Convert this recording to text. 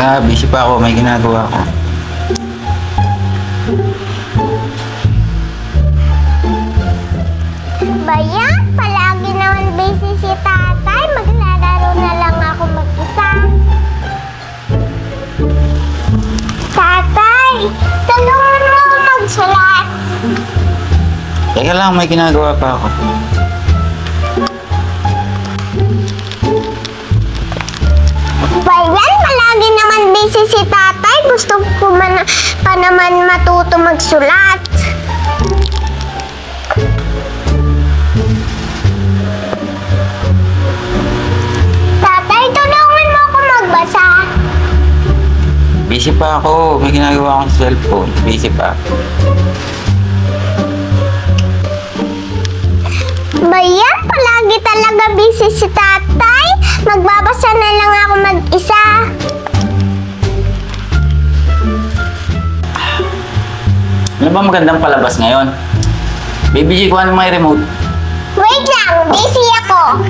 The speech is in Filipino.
Kaya busy pa ako, may ginagawa ako. Bayan, palagi naman busy si tatay. Maglalaro na lang ako mag-isa. Tatay, tulungan mo ako magsulat. Teka lang, may ginagawa pa ako. Bayan, palagi naman busy si tatay. Gusto ko pa naman matuto magsulat. Tatay, tulungan mo ako magbasa. Busy pa ako, may ginagawa akong cellphone. Busy pa. Bayan, palagi talaga busy si tatay. Magbabasa na lang ako mag-isa. Ano ba magandang palabas ngayon? Baby G, kuha ng may remote. Wait lang, busy ako.